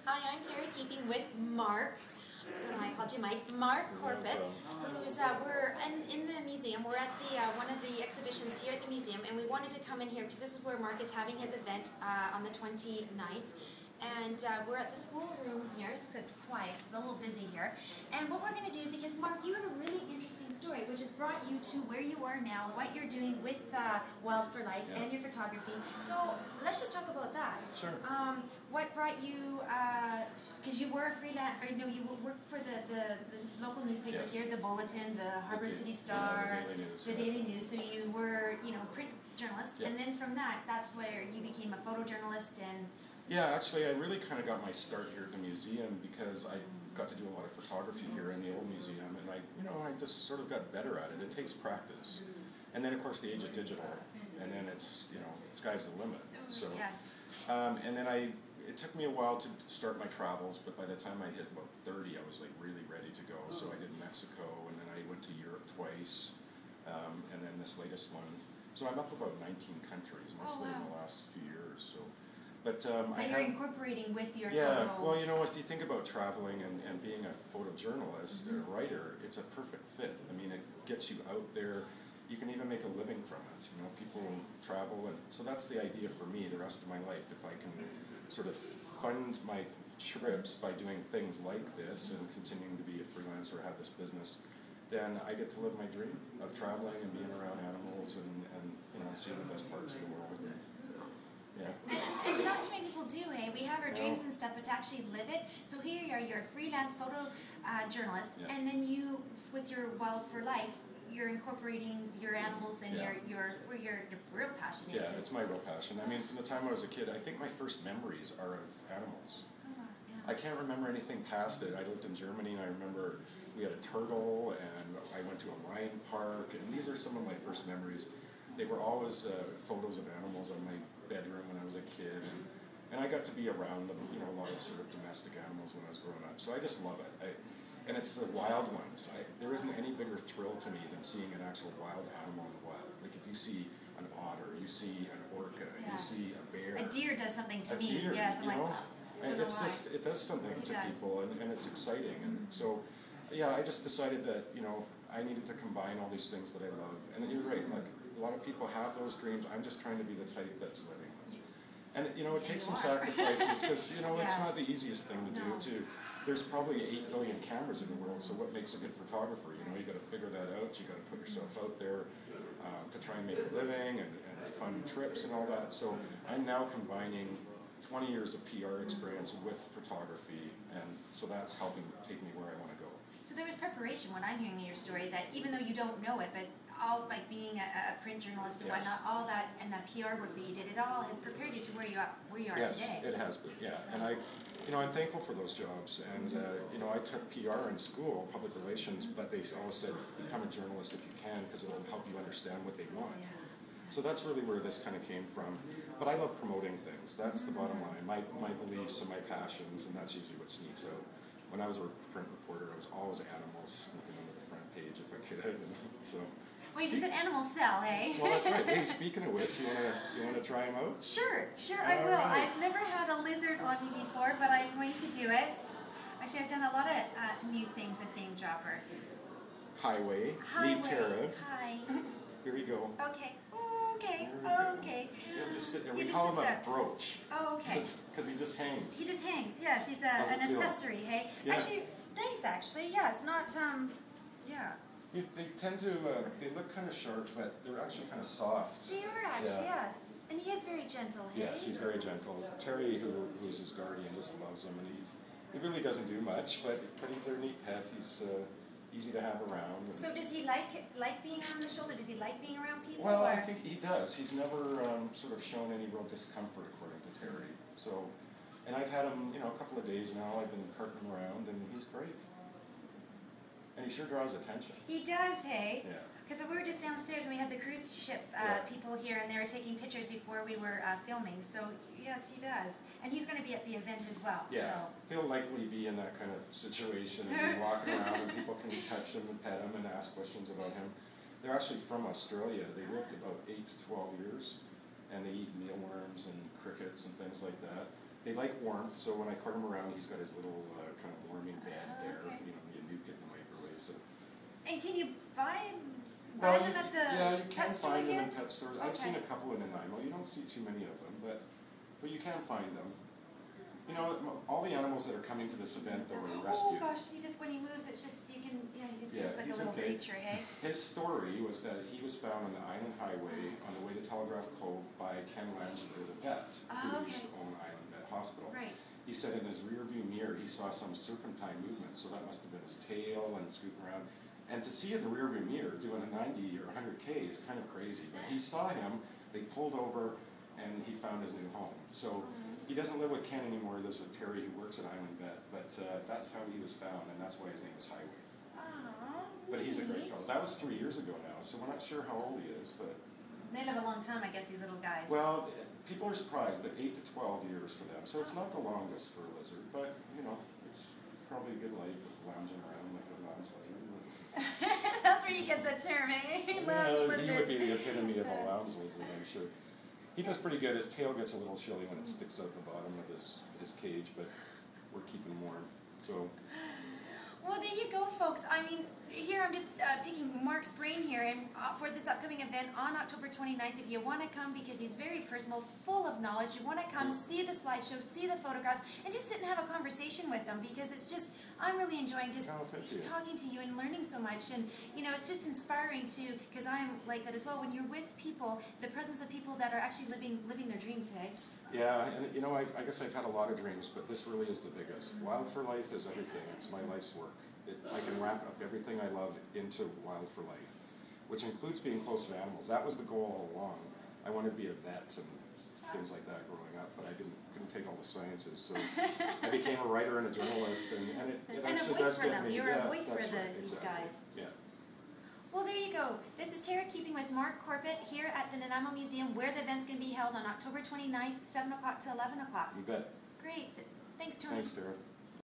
Hi, I'm Terry, keeping with Mark. I called you Mike. Mark Corbett, who's we're in the museum. We're at the one of the exhibitions here at the museum, and we wanted to come in here because this is where Mark is having his event on the 29th. And we're at the schoolroom here, so it's quiet, it's a little busy here. And what we're going to do, because Mark, you have a really interesting story, which has brought you to where you are now, what you're doing with Wild for Life and your photography. So let's just talk about that. Sure. What brought you, because you were a freelance, or no, you worked for the local newspapers here, the Bulletin, the Harbor City Star, the Daily News. So you were, print journalist, and then from that, that's where you became a photojournalist and... Yeah, actually, I really kind of got my start here at the museum because I got to do a lot of photography here in the old museum, and I just sort of got better at it. It takes practice, and then of course the age of digital, and then it's sky's the limit. So, and then it took me a while to start my travels, but by the time I hit about 30, I was like really ready to go. So I did Mexico, and then I went to Europe twice, and then this latest one. So I'm up about 19 countries, mostly in the last few years. So. But you're incorporating with your photo. Well, if you think about traveling and being a photojournalist and a writer, it's a perfect fit. I mean, it gets you out there. You can even make a living from it. People travel, and so that's the idea for me the rest of my life. If I can sort of fund my trips by doing things like this and continuing to be a freelancer, have this business, then I get to live my dream of traveling and being around animals and seeing the best parts of the world. Yeah. And not too many people do, hey? We have our dreams and stuff, but to actually live it. So here you are, you're a freelance photo journalist, and then you, with your Wild for Life, you're incorporating your animals and your real passion is. Yeah, it's my real passion. I mean, from the time I was a kid, I think my first memories are of animals. I can't remember anything past it. I lived in Germany, and I remember we had a turtle, and I went to a lion park, and these are some of my first memories. They were always photos of animals in my bedroom when I was a kid, and I got to be around them, a lot of sort of domestic animals when I was growing up. So I just love it. And it's the wild ones. There isn't any bigger thrill to me than seeing an actual wild animal in the wild. Like if you see an otter, you see an orca, you see a bear. A deer does something to me. Deer, yes, I'm like, it does something to people, and it's exciting. And so, yeah, I just decided that, I needed to combine all these things that I love. And you're right, like, a lot of people have those dreams. I'm just trying to be the type that's living them. And, it takes some sacrifices because, it's not the easiest thing to do. There's probably 8 billion cameras in the world, so what makes a good photographer? You got to figure that out. You got to put yourself out there to try and make a living and fund trips and all that. So I'm now combining 20 years of PR experience with photography, and so that's helping take me where I want to go. So there was preparation when I'm hearing your story, that even though you don't know it, but all, like being a print journalist and whatnot, all that and that PR work that you did, it all has prepared you to where you are today. Yes, it has been, So. And I'm thankful for those jobs, and I took PR in school, public relations, but they always said, become a journalist if you can, because it'll help you understand what they want. So that's really where this kind of came from. But I love promoting things. That's the bottom line. My beliefs and my passions, and that's usually what sneaks out. When I was a print reporter, I was always animals sneaking onto the front page if I could. And so. Wait, you said animals sell, hey? Well, that's right. Hey, speaking of which, you wanna try them out? Sure, I will. Right. I've never had a lizard on me before, but I'm going to do it. Actually, I've done a lot of new things with Name Dropper. Highway. Meet Tara. Hi. Here we go. Okay. Okay. He'll just sit there. We call him a brooch. Oh, okay. Because he just hangs. He just hangs. Yes, he's an accessory. Hey. Yeah. Actually, nice. Actually, yeah. It's not. Yeah. They tend to. They look kind of sharp, but they're actually kind of soft. They are actually, yes. And he is very gentle. Hey? Yes, he's very gentle. Terry, who's his guardian, just loves him, and he really doesn't do much, but he's a neat pet. He's easy to have around. So does he like being on the shoulder? Does he like being around people? Well, I think he does. He's never sort of shown any real discomfort, according to Terry. So, and I've had him, a couple of days now. I've been carting him around, and he's great. And he sure draws attention. He does, hey? Yeah. Because we were just downstairs and we had the cruise ship people here, and they were taking pictures before we were filming. So yes, he does, and he's going to be at the event as well. Yeah, so. He'll likely be in that kind of situation and be walking around, and people can touch him and pet him and ask questions about him. They're actually from Australia. They lived about 8 to 12 years, and they eat mealworms and crickets and things like that. They like warmth, so when I cart him around, he's got his little kind of warming bed there. Okay. You know, you nuke it in the microwave. So. And can you buy Well, them at the yeah, you can pet store find them here? in pet stores. Okay. I've seen a couple in Nanaimo. You don't see too many of them, but you can find them. You know, all the animals that are coming to this event that were rescued. Oh gosh, when he moves, it's just, he just feels like a he's little okay. creature, hey? His story was that he was found on the Island Highway on the way to Telegraph Cove by Ken Langelo, the vet, who used to own Island Vet Hospital. Right. He said in his rear view mirror he saw some serpentine movement, so that must have been his tail and scooting around. And to see it in the rear view mirror doing a 90 or 100K is kind of crazy. But he saw him, they pulled over, and he found his new home. So he doesn't live with Ken anymore, he lives with Terry, who works at Island Vet, but that's how he was found, and that's why his name is Highway. But he's a great fellow. That was 3 years ago now, so we're not sure how old he is, but... They live a long time, I guess, these little guys. Well, people are surprised, but 8 to 12 years for them. So it's not the longest for a lizard, but, you know, it's probably a good life of lounging around like a lounge lizard. That's where you get the term, eh? Lounge lizard. He would be the epitome of a lounge lizard, I'm sure. He does pretty good. His tail gets a little chilly when it sticks out the bottom of his cage, but we're keeping him warm. So... Well, there you go, folks. I mean, here I'm just picking Mark's brain here, and for this upcoming event on October 29th, if you want to come, because he's very personal, he's full of knowledge, you want to come, see the slideshow, see the photographs, and just sit and have a conversation with him, because it's just, I'm really enjoying just talking to you and learning so much, and, you know, it's just inspiring to, because I'm like that as well, when you're with people, the presence of people that are actually living their dreams, hey? Yeah, and you know, I guess I've had a lot of dreams, but this really is the biggest. Wild for Life is everything. It's my life's work. I can wrap up everything I love into Wild for Life, which includes being close to animals. That was the goal all along. I wanted to be a vet and things like that growing up, but I couldn't take all the sciences, so I became a writer and a journalist, and it actually does get me. You're a voice for right, these guys. Yeah. Well, there you go. This is Tara keeping with Mark Corbett here at the Nanaimo Museum, where the event's going to be held on October 29th, 7 o'clock to 11 o'clock. You bet. Great. Thanks, Tony. Thanks, Tara.